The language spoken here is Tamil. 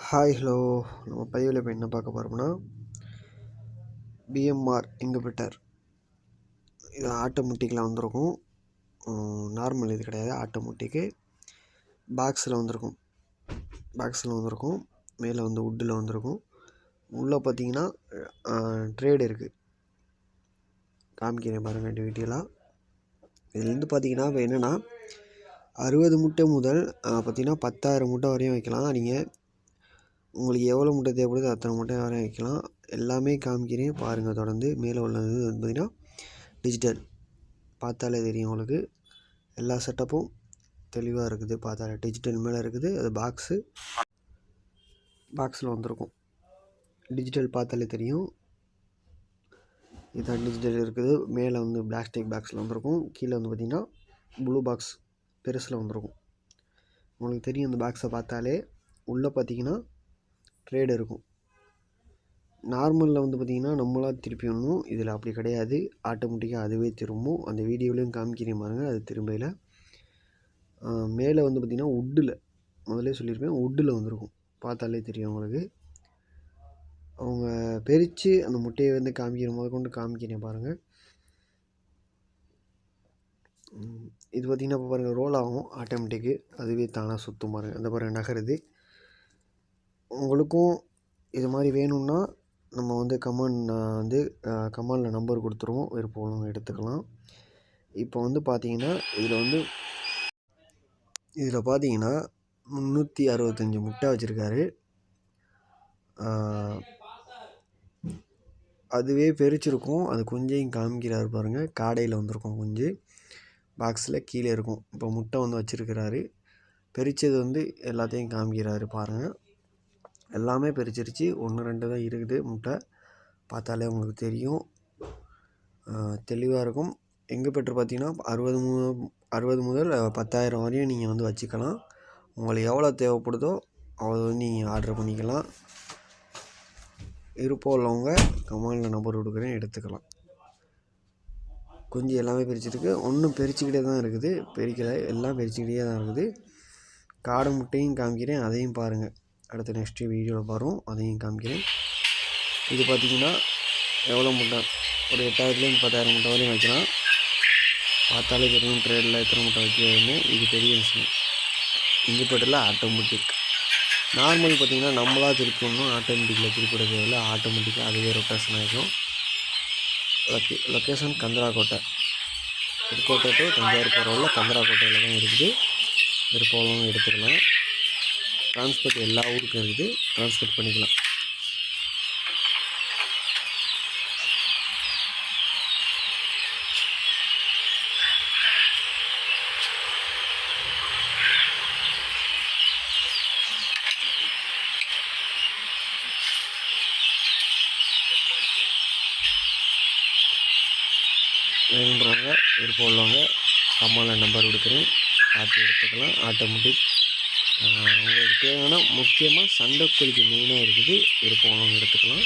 Hi hello. நம்ம பதிவில் இப்போ என்ன பார்க்க போகிறோம்னா, பிஎம்ஆர் இங்குபெட்டர். இது ஆட்டோமேட்டிக்கில் வந்திருக்கும். நார்மல் இது கிடையாது, ஆட்டோமேட்டிக்கு. பாக்ஸில் வந்திருக்கும். மேலே வந்து வுட்டில் வந்திருக்கும். உள்ளே பார்த்தீங்கன்னா ட்ரேடு இருக்குது. காமிக்கிறேன் பாருங்கள் டீட்டெயிலாக. இதுலேருந்து பார்த்தீங்கன்னா இப்போ என்னென்னா 60 முட்டை முதல் பார்த்தீங்கன்னா 10,000 முட்டை வரையும் வைக்கலாம். நீங்கள் உங்களுக்கு எவ்வளோ முட்டை தேவைப்படுது அத்தனை முட்டை வரையும் வைக்கலாம். எல்லாமே காமிக்கிறேன் பாருங்கள் தொடர்ந்து. மேலே உள்ளது வந்து பார்த்திங்கன்னா டிஜிட்டல். பார்த்தாலே தெரியும் உங்களுக்கு. எல்லா செட்டப்பும் தெளிவாக இருக்குது. பார்த்தாலே டிஜிட்டல் மேலே இருக்குது. அது பாக்ஸில் வந்திருக்கும். டிஜிட்டல் பார்த்தாலே தெரியும். இதுதான் டிஜிட்டல் இருக்குது. மேலே வந்து பிளாஸ்டிக் பாக்ஸில் வந்திருக்கும். கீழே வந்து பார்த்திங்கன்னா ப்ளூ பாக்ஸ் பெருசில் வந்திருக்கும். உங்களுக்கு தெரியும் இந்த பாக்ஸை பார்த்தாலே. உள்ளே பார்த்திங்கன்னா ட்ரேடு இருக்கும். நார்மலில் வந்து பார்த்திங்கன்னா நம்மளாக திருப்பி விடணும். இதில் அப்படி கிடையாது, ஆட்டோமேட்டிக்காக அதுவே திரும்பும். அந்த வீடியோலையும் காமிக்கிறேன் பாருங்கள். அது திரும்பையில் மேலே வந்து பார்த்திங்கன்னா வுட்டில், முதலே சொல்லியிருப்பேன், வுட்டில் வந்திருக்கும். பார்த்தாலே தெரியும் உங்களுக்கு. அவங்க பிரித்து அந்த முட்டையை வந்து காமிக்கிற போது கொண்டு காமிக்கிறேன் பாருங்கள். இது பார்த்திங்கன்னா இப்போ பாருங்கள் ரோல் ஆகும் ஆட்டோமேட்டிக்கு. அதுவே தானாக சுற்றும் பாருங்கள். அந்த பாருங்கள் நகருது. உங்களுக்கும் இது மாதிரி வேணும்னா நம்ம வந்து கமாண்டில் நம்பர் கொடுத்துருவோம். விருப்பம் உள்ளவங்க எடுத்துக்கலாம். இப்போ வந்து பார்த்தீங்கன்னா இதில் பார்த்தீங்கன்னா 365 முட்டை வச்சுருக்காரு. அதுவே பெருச்சிருக்கும். அது குஞ்சையும் காமிக்கிறாரு பாருங்கள். காடையில் வந்திருக்கும் குஞ்சு. பாக்ஸில் கீழே இருக்கும். இப்போ முட்டை வந்து வச்சுருக்கிறாரு. பெரிச்சது வந்து எல்லாத்தையும் காமிக்கிறாரு பாருங்கள். எல்லாமே பிரிச்சிருச்சு. 1 2 தான் இருக்குது முட்டை. பார்த்தாலே உங்களுக்கு தெரியும், தெளிவாக இருக்கும். இங்குபெட்டர் பார்த்தீங்கன்னா 60 முதல் 10,000 வரையும் நீங்கள் வந்து வச்சுக்கலாம். உங்களுக்கு எவ்வளோ தேவைப்படுதோ அவ்வளோ வந்து நீங்கள் ஆர்டர் பண்ணிக்கலாம். விருப்பம் உள்ளவங்க கமாண்டில் நம்பர் கொடுக்குறேன், எடுத்துக்கலாம். குஞ்சு எல்லாமே பிரிச்சிருக்கு. ஒன்றும் பிரிச்சுக்கிட்டே தான் இருக்குது, பிரிக்கலை. எல்லாம் பிரிச்சுக்கிட்டே தான் இருக்குது. காடை முட்டையும் காமிக்கிறேன், அதையும் பாருங்கள். அடுத்த நெக்ஸ்ட்டு வீடியோவில் வரும், அதையும் காமிக்கிறேன். இது பார்த்திங்கன்னா எவ்வளோ முட்டை, ஒரு 8,000 10,000 முட்டை வரையும் வைக்கலாம். பார்த்தாலே தெரியும் ட்ரேடில் எத்தனை முட்டை வைக்கிறதுன்னு. இது பெரிய விஷயம். இங்குபெட்டரில் ஆட்டோமேட்டிக். நார்மல் பார்த்திங்கன்னா நம்மளாக திருப்பணும். ஆட்டோமேட்டிக்கில் திருப்பிட தேவையில்லை. ஆட்டோமேட்டிக்காக அதுவே ரொட்டேஷன் ஆகிடும். லொக்கேஷன் கந்தராக்கோட்டை. புதுக்கோட்டை டு தஞ்சாவூர் போகிற உள்ள கந்தராக்கோட்டையில் தான் இருக்குது. விருப்பம் எடுத்துக்கலாம். டிரான்ஸ்போர்ட் எல்லா ஊருக்கும் இருக்குது. டிரான்ஸ்போர்ட் பண்ணிக்கலாம். வேணுன்றவங்க விருப்பம் உள்ளவங்க கமாண்டில் நம்பர் கொடுக்குறேன், பார்த்து எடுத்துக்கலாம். ஆட்டோமேட்டிக் உங்களுக்கு தேவைன்னா முக்கியமாக சண்டைக்கோழிக்கு மெயினாக இருக்குது. விருப்பம் உள்ளவங்க எடுத்துக்கலாம்.